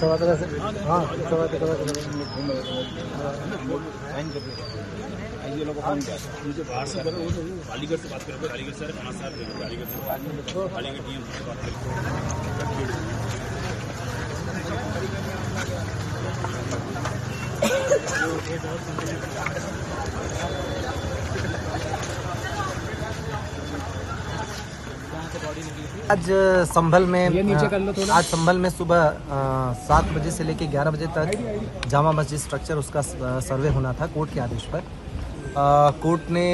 ये लोग मुझे बाहर से करो, अलीगढ़ से बात करो, अलीगढ़ सर खाना साहब अलीगढ़ से अलीगढ़ टीम से बात करो। आज संभल में सुबह 7 बजे से लेकर 11 बजे तक जामा मस्जिद स्ट्रक्चर उसका सर्वे होना था कोर्ट के आदेश पर। कोर्ट ने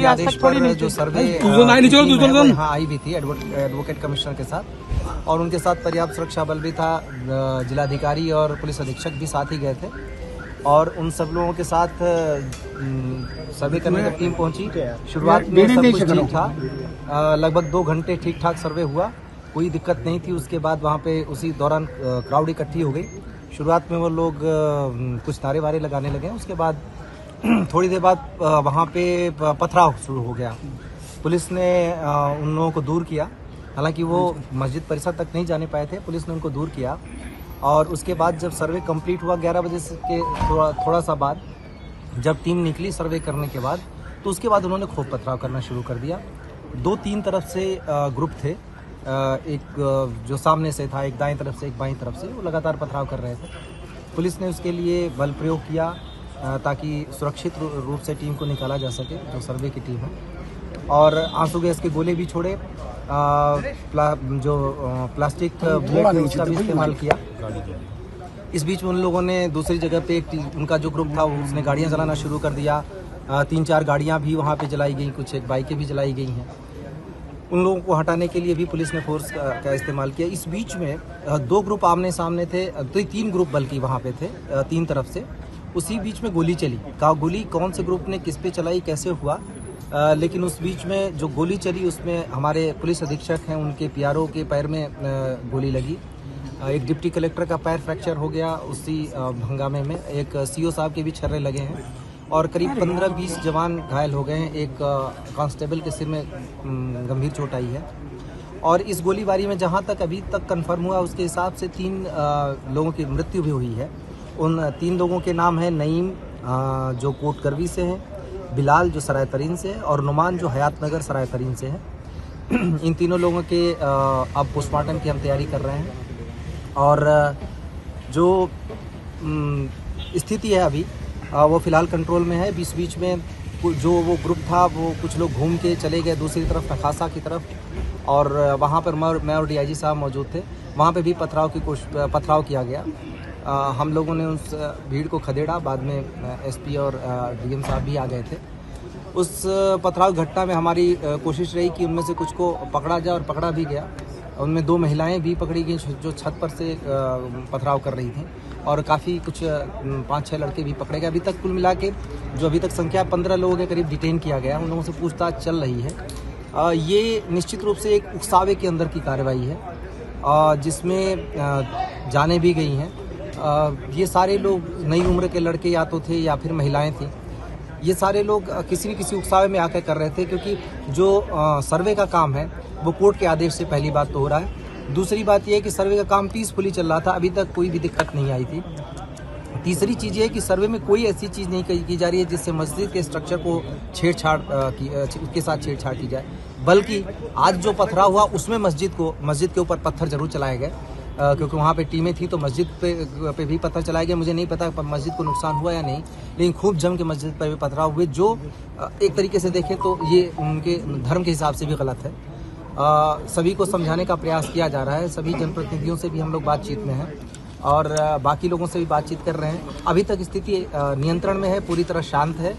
आदेश पर जो सर्वे यहाँ आई भी थी एडवोकेट कमिश्नर के साथ, और उनके साथ पर्याप्त सुरक्षा बल भी था, जिलाधिकारी और पुलिस अधीक्षक भी साथ ही गए थे, और उन सब लोगों के साथ सर्वे करने की टीम पहुंची। शुरुआत में सब कुछ ठीक था, लगभग 2 घंटे ठीक ठाक सर्वे हुआ, कोई दिक्कत नहीं थी। उसके बाद वहां पे उसी दौरान क्राउड इकट्ठी हो गई। शुरुआत में वो लोग कुछ नारे वारे लगाने लगे, उसके बाद थोड़ी देर बाद वहां पे पथराव शुरू हो गया। पुलिस ने उन लोगों को दूर किया, हालांकि वो मस्जिद परिसर तक नहीं जाने पाए थे, पुलिस ने उनको दूर किया। और उसके बाद जब सर्वे कंप्लीट हुआ 11 बजे के थोड़ा सा बाद, जब टीम निकली सर्वे करने के बाद, तो उसके बाद उन्होंने खूब पथराव करना शुरू कर दिया। 2-3 तरफ से ग्रुप थे, एक जो सामने से था, एक दाएं तरफ से, एक बाईं तरफ से, वो लगातार पथराव कर रहे थे। पुलिस ने उसके लिए बल प्रयोग किया ताकि सुरक्षित रूप से टीम को निकाला जा सके, जो सर्वे की टीम है, और आंसू गैस के गोले भी छोड़े, जो प्लास्टिक बुलेट है उसका भी इस्तेमाल किया। इस बीच में उन लोगों ने दूसरी जगह पे उनका जो ग्रुप था उसने गाड़ियां जलाना शुरू कर दिया। 3-4 गाड़ियां भी वहां पे जलाई गई, कुछ एक बाइकें भी जलाई गई हैं। उन लोगों को हटाने के लिए भी पुलिस ने फोर्स का इस्तेमाल किया। इस बीच में 2 ग्रुप आमने सामने थे, तो 3 ग्रुप बल्कि वहाँ पे थे 3 तरफ से। उसी बीच में गोली चली, गोली कौन से ग्रुप ने किस पे चलाई कैसे हुआ, लेकिन उस बीच में जो गोली चली उसमें हमारे पुलिस अधीक्षक हैं, उनके PRO के पैर में गोली लगी। एक डिप्टी कलेक्टर का पैर फ्रैक्चर हो गया उसी हंगामे में। एक CO साहब के भी छर्रे लगे हैं, और करीब 15-20 जवान घायल हो गए हैं। एक कांस्टेबल के सिर में गंभीर चोट आई है। और इस गोलीबारी में जहां तक अभी तक कंफर्म हुआ उसके हिसाब से 3 लोगों की मृत्यु भी हुई है। उन 3 लोगों के नाम है नईम जो कोटकरवी से है, बिलाल जो सराय तरीन से है, और नुमान जो हयात नगर सराय तरीन से है। इन तीनों लोगों के अब पोस्टमार्टम की हम तैयारी कर रहे हैं, और जो स्थिति है अभी वो फिलहाल कंट्रोल में है। बीच में जो वो ग्रुप था वो कुछ लोग घूम के चले गए दूसरी तरफ, नखासा की तरफ, और वहाँ पर मैं और DIG साहब मौजूद थे। वहाँ पे भी पथराव किया गया। हम लोगों ने उस भीड़ को खदेड़ा, बाद में SP और DM साहब भी आ गए थे। उस पथराव घटना में हमारी कोशिश रही कि उनमें से कुछ को पकड़ा जाए, और पकड़ा भी गया। उनमें 2 महिलाएं भी पकड़ी गई जो छत पर से पथराव कर रही थीं, और काफ़ी कुछ 5-6 लड़के भी पकड़े गए। अभी तक कुल मिला के जो अभी तक संख्या 15 लोगों के करीब डिटेन किया गया, उन लोगों से पूछताछ चल रही है। ये निश्चित रूप से एक उकसावे के अंदर की कार्रवाई है, जिसमें जानें भी गई हैं। ये सारे लोग नई उम्र के लड़के या तो थे या फिर महिलाएं थीं। ये सारे लोग किसी न किसी उकसावे में आकर कर रहे थे, क्योंकि जो सर्वे का काम है वो कोर्ट के आदेश से पहली बात तो हो रहा है। दूसरी बात यह है कि सर्वे का काम पीसफुली चल रहा था, अभी तक कोई भी दिक्कत नहीं आई थी। तीसरी चीज़ ये है कि सर्वे में कोई ऐसी चीज़ नहीं की जा रही है जिससे मस्जिद के स्ट्रक्चर को उसके साथ छेड़छाड़ की जाए, बल्कि आज जो पथराव हुआ उसमें मस्जिद के ऊपर पत्थर जरूर चलाए गए, क्योंकि वहाँ पे टीमें थी, तो मस्जिद पे भी पत्थर चलाए गए। मुझे नहीं पता मस्जिद को नुकसान हुआ या नहीं, लेकिन खूब जम के मस्जिद पर भी पथराव हुए, जो एक तरीके से देखें तो ये उनके धर्म के हिसाब से भी गलत है। सभी को समझाने का प्रयास किया जा रहा है। सभी जनप्रतिनिधियों से भी हम लोग बातचीत में हैं, और बाकी लोगों से भी बातचीत कर रहे हैं। अभी तक स्थिति नियंत्रण में है, पूरी तरह शांत है।